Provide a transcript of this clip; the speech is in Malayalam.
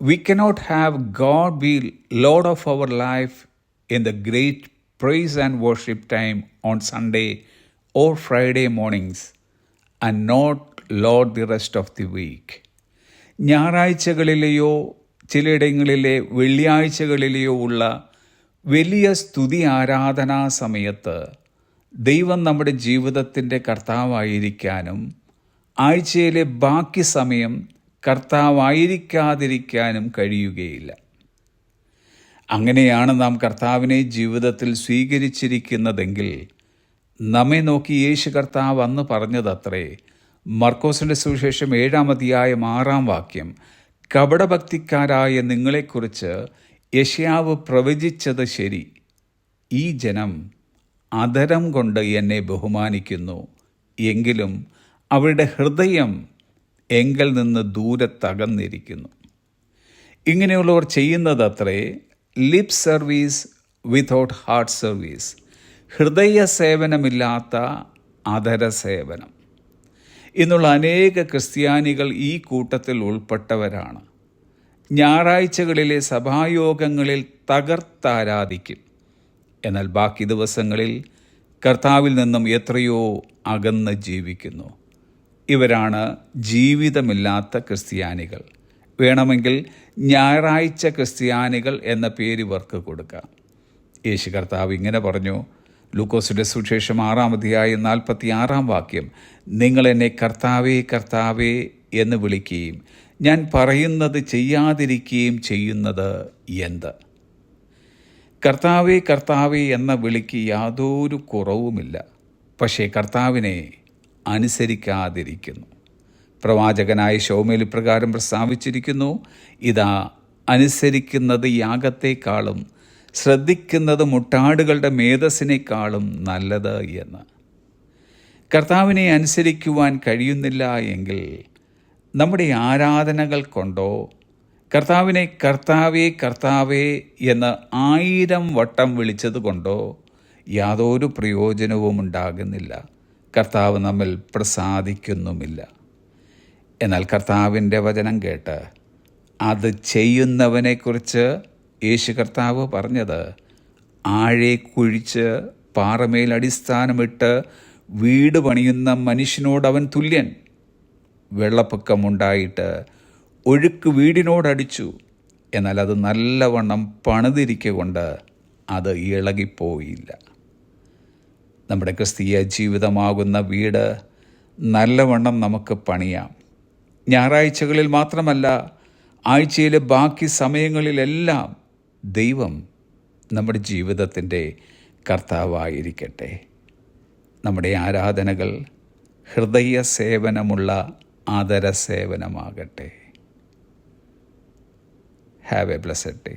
We cannot have God be Lord of our life in the great praise and worship time on Sunday or Friday mornings and not Lord the rest of the week. ഞായറാഴ്ചകളിലെയോ ചിലയിടങ്ങളിലെ വെള്ളിയാഴ്ചകളിലെയോ ഉള്ള വലിയ സ്തുതി ആരാധനാ സമയത്ത് ദൈവം നമ്മുടെ ജീവിതത്തിൻ്റെ കർത്താവായിരിക്കാനും ആഴ്ചയിലെ ബാക്കി സമയം കർത്താവായിരിക്കാതിരിക്കാനും കഴിയുകയില്ല. അങ്ങനെയാണ് നാം കർത്താവിനെ ജീവിതത്തിൽ സ്വീകരിച്ചിരിക്കുന്നതെങ്കിൽ നമ്മെ നോക്കി യേശു കർത്താവ് അന്ന് പറഞ്ഞതത്രേ, മർക്കോസിൻ്റെ സുവിശേഷം 7-ാം അധ്യായം 6-ാം വാക്യം, കപടഭക്തിക്കാരായ നിങ്ങളെക്കുറിച്ച് യെശയ്യാവ് പ്രവചിച്ചത് ശരി, ഈ ജനം അധരം കൊണ്ട് എന്നെ ബഹുമാനിക്കുന്നു, എങ്കിലും അവരുടെ ഹൃദയം എങ്കിൽ നിന്ന് ദൂരത്തകന്നിരിക്കുന്നു. ഇങ്ങനെയുള്ളവർ ചെയ്യുന്നതത്രേ lip service without heart service, ഹൃദയ സേവനമില്ലാത്ത അധര സേവനം. ഇന്നുള്ള അനേക ക്രിസ്ത്യാനികൾ ഈ കൂട്ടത്തിൽ ഉൾപ്പെട്ടവരാണ്. ഞായറാഴ്ചകളിലെ സഭായോഗങ്ങളിൽ തകർത്താരാധിക്കും, എന്നാൽ ബാക്കി ദിവസങ്ങളിൽ കർത്താവിൽ നിന്നും എത്രയോ അകന്ന് ജീവിക്കുന്നു. ഇവരാണ് ജീവിതമില്ലാത്ത ക്രിസ്ത്യാനികൾ. വേണമെങ്കിൽ ഞായറാഴ്ച ക്രിസ്ത്യാനികൾ എന്ന പേര് ഇവർക്ക് കൊടുക്കാം. യേശു കർത്താവ് ഇങ്ങനെ പറഞ്ഞു, ലൂക്കോസിൻ്റെ സുവിശേഷം 6-ാം അധ്യായം 46-ാം വാക്യം, നിങ്ങൾ എന്നെ കർത്താവേ കർത്താവേ എന്ന് വിളിക്കുകയും ഞാൻ പറയുന്നത് ചെയ്യാതിരിക്കുകയും ചെയ്യുന്നത് എന്ത്? കർത്താവേ കർത്താവേ എന്ന വിളിക്ക് യാതൊരു കുറവുമില്ല, പക്ഷേ കർത്താവിനെ അനുസരിക്കാതിരിക്കുന്നു. പ്രവാചകനായ ശൗമേൽ ഇപ്രകാരം പ്രസ്താവിച്ചിരിക്കുന്നു, ഇതാ അനുസരിക്കുന്നത് യാഗത്തെക്കാളും ശ്രദ്ധിക്കുന്നത് മുട്ടാടുകളുടെ മേധസ്സിനേക്കാളും നല്ലത് എന്ന്. കർത്താവിനെ അനുസരിക്കുവാൻ കഴിയുന്നില്ല എങ്കിൽ നമ്മുടെ ആരാധനകൾ കൊണ്ടോ കർത്താവിനെ കർത്താവേ കർത്താവേ എന്ന് 1000 വട്ടം വിളിച്ചത് കൊണ്ടോ യാതൊരു പ്രയോജനവും ഉണ്ടാകുന്നില്ല. കർത്താവ് നമ്മിൽ പ്രസാദിക്കുന്നുമില്ല. എന്നാൽ കർത്താവിൻ്റെ വചനം കേട്ട് അത് ചെയ്യുന്നവനെക്കുറിച്ച് യേശു കർത്താവ് പറഞ്ഞത്, ആഴെ കുഴിച്ച് പാറമേൽ അടിസ്ഥാനമിട്ട് വീട് പണിയുന്ന മനുഷ്യനോടവൻ തുല്യൻ. വെള്ളപ്പൊക്കമുണ്ടായിട്ട് ഒഴുക്ക് വീടിനോടടിച്ചു, എന്നാൽ അത് നല്ലവണ്ണം പണിതിരിക്കൊണ്ട് അത് ഇളകിപ്പോയില്ല. നമ്മുടെ ക്രിസ്തീയ ജീവിതമാകുന്ന വീട് നല്ലവണ്ണം നമുക്ക് പണിയാം. ഞായറാഴ്ചകളിൽ മാത്രമല്ല, ആഴ്ചയിലെ ബാക്കി സമയങ്ങളിലെല്ലാം ദൈവം നമ്മുടെ ജീവിതത്തിൻ്റെ കർത്താവായിരിക്കട്ടെ. നമ്മുടെ ആരാധനകൾ ഹൃദയ സേവനമുള്ള ആദര സേവനമാകട്ടെ. Have a blessed day.